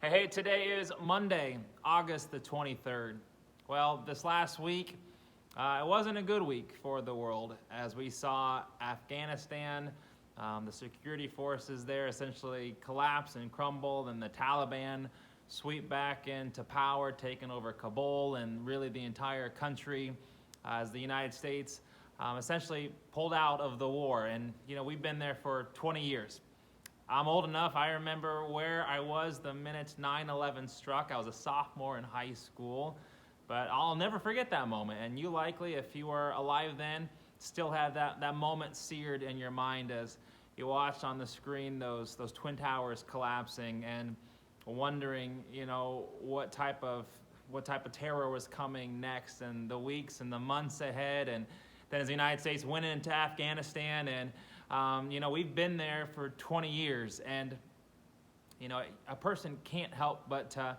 Hey, today is Monday, August the 23rd. Well, this last week, it wasn't a good week for the world as we saw Afghanistan, the security forces there essentially collapse and crumble, and the Taliban sweep back into power, taking over Kabul and really the entire country as the United States essentially pulled out of the war. And, we've been there for 20 years. I'm old enough, I remember where I was the minute 9/11 struck. I was a sophomore in high school, but I'll never forget that moment. And you likely, if you were alive then, still have that moment seared in your mind as you watched on the screen those Twin Towers collapsing and wondering, what type of terror was coming next, and the weeks and the months ahead. And then as the United States went into Afghanistan, and we've been there for 20 years, and a person can't help but to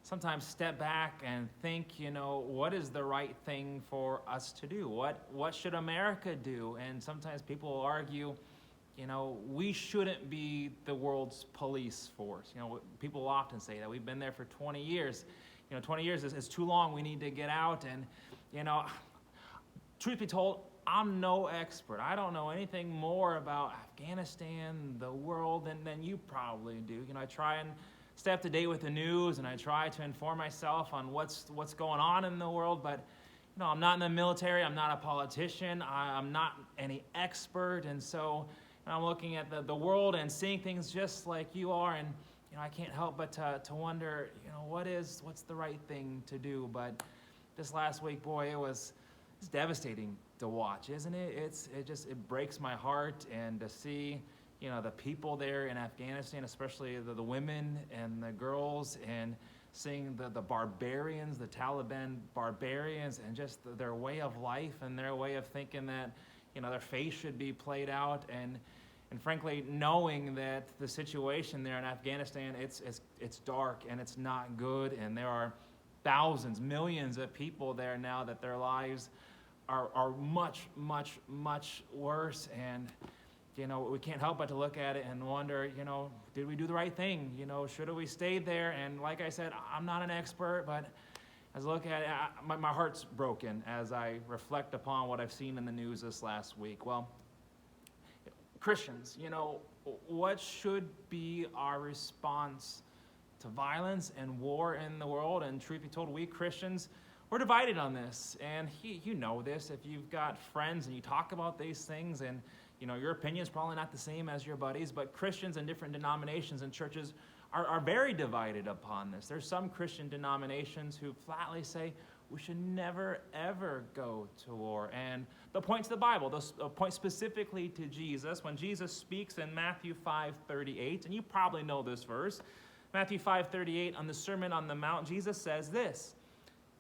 sometimes step back and think, what is the right thing for us to do? What should America do? And sometimes people will argue, we shouldn't be the world's police force. People often say that. We've been there for 20 years. 20 years is too long. We need to get out. And, truth be told, I'm no expert. I don't know anything more about Afghanistan, the world, than you probably do. I try and stay up to date with the news, and I try to inform myself on what's going on in the world. But I'm not in the military. I'm not a politician. I'm not any expert, and so I'm looking at the world and seeing things just like you are, and I can't help but to wonder, what's the right thing to do. But this last week, boy, it's devastating to watch, isn't it? It breaks my heart, and to see, the people there in Afghanistan, especially the women and the girls, and seeing the barbarians, the Taliban barbarians, and just their way of life and their way of thinking that, their faith should be played out, and frankly, knowing that the situation there in Afghanistan, it's dark and it's not good, and there are thousands, millions of people there now that their lives are much, much, much worse. And, we can't help but to look at it and wonder, did we do the right thing? Should have we stayed there? And like I said, I'm not an expert, but as I look at it, my heart's broken as I reflect upon what I've seen in the news this last week. Well, Christians, what should be our response to violence and war in the world? And truth be told, we Christians, we're divided on this, and you know this. If you've got friends and you talk about these things, and your opinion is probably not the same as your buddies, but Christians in different denominations and churches are very divided upon this. There's some Christian denominations who flatly say we should never, ever go to war. And they'll point to the Bible. They'll point specifically to Jesus. When Jesus speaks in Matthew 5:38, and you probably know this verse, Matthew 5:38, on the Sermon on the Mount, Jesus says this: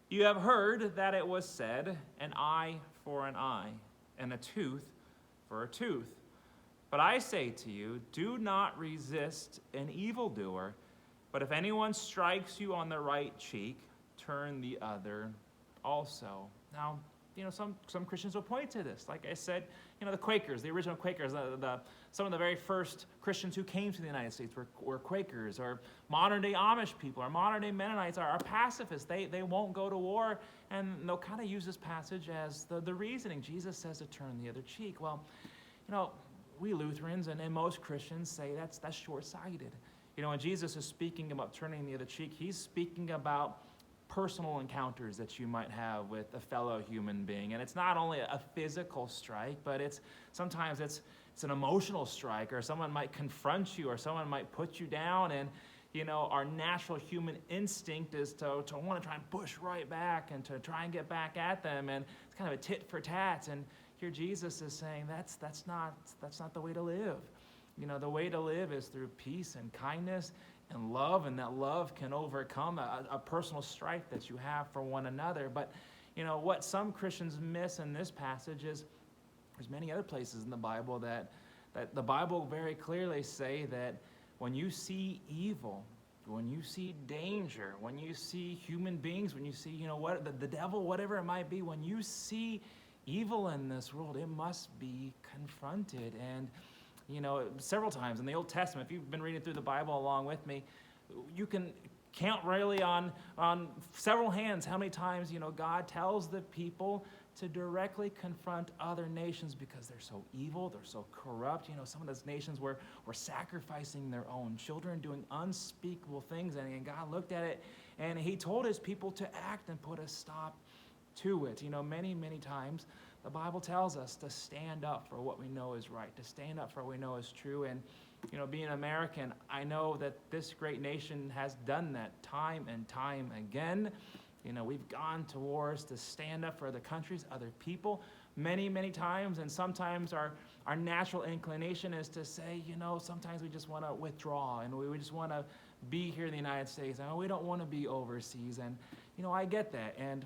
"You have heard that it was said, an eye for an eye, and a tooth for a tooth. But I say to you, do not resist an evildoer, but if anyone strikes you on the right cheek, turn the other also." Now, some Christians will point to this. Like I said, the Quakers, the original Quakers, some of the very first Christians who came to the United States were Quakers, or modern-day Amish people, or modern-day Mennonites are pacifists. They won't go to war, and they'll kind of use this passage as the reasoning. Jesus says to turn the other cheek. Well, we Lutherans and most Christians say that's short-sighted. When Jesus is speaking about turning the other cheek, he's speaking about personal encounters that you might have with a fellow human being. And it's not only a physical strike, but sometimes it's an emotional strike, or someone might confront you, or someone might put you down, and our natural human instinct is to want to try and push right back and to try and get back at them, and it's kind of a tit for tat. And here Jesus is saying that's not the way to live. The way to live is through peace and kindness and love, and that love can overcome a personal strife that you have for one another. But what some Christians miss in this passage is there's many other places in the Bible that the Bible very clearly say that when you see evil, when you see danger, when you see human beings, when you see the devil, whatever it might be, when you see evil in this world, it must be confronted. And several times in the Old Testament, if you've been reading through the Bible along with me, you can count really on several hands how many times, God tells the people to directly confront other nations because they're so evil, they're so corrupt. Some of those nations were sacrificing their own children, doing unspeakable things. And God looked at it and he told his people to act and put a stop to it. Many, many times the Bible tells us to stand up for what we know is right, to stand up for what we know is true. And, being American, I know that this great nation has done that time and time again. We've gone to wars to stand up for other countries, other people, many, many times. And sometimes our natural inclination is to say, sometimes we just want to withdraw and we just want to be here in the United States. And we don't want to be overseas. And, I get that. And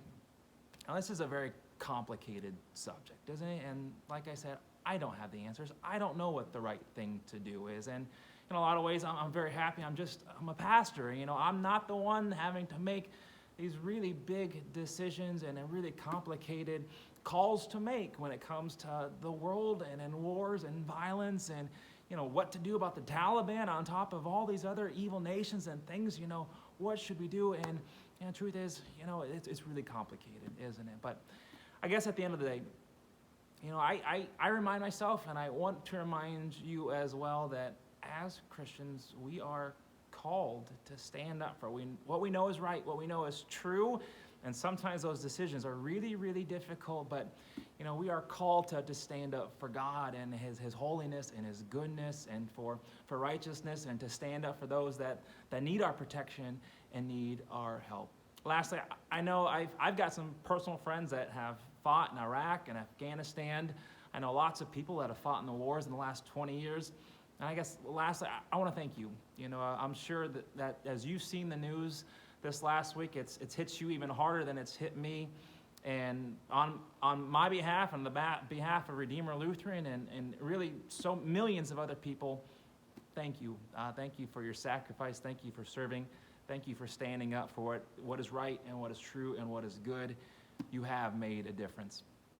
this is a very complicated subject, isn't it? And like I said, I don't have the answers. I don't know what the right thing to do is. And in a lot of ways, I'm very happy. I'm a pastor. I'm not the one having to make these really big decisions and really complicated calls to make when it comes to the world and wars and violence and, what to do about the Taliban on top of all these other evil nations and things. What should we do? And the truth is, it's really complicated, isn't it? But I guess at the end of the day, I remind myself, and I want to remind you as well, that as Christians, we are called to stand up for what we know is right, what we know is true, and sometimes those decisions are really, really difficult, but we are called to stand up for God and his holiness and his goodness and for righteousness, and to stand up for those that need our protection and need our help. Lastly, I know I've got some personal friends that have fought in Iraq and Afghanistan. I know lots of people that have fought in the wars in the last 20 years. And I guess lastly, I want to thank you. I'm sure that as you've seen the news this last week, it's hit you even harder than it's hit me. And on my behalf and the behalf of Redeemer Lutheran and really so millions of other people, thank you. Thank you for your sacrifice. Thank you for serving. Thank you for standing up for what is right and what is true and what is good. You have made a difference.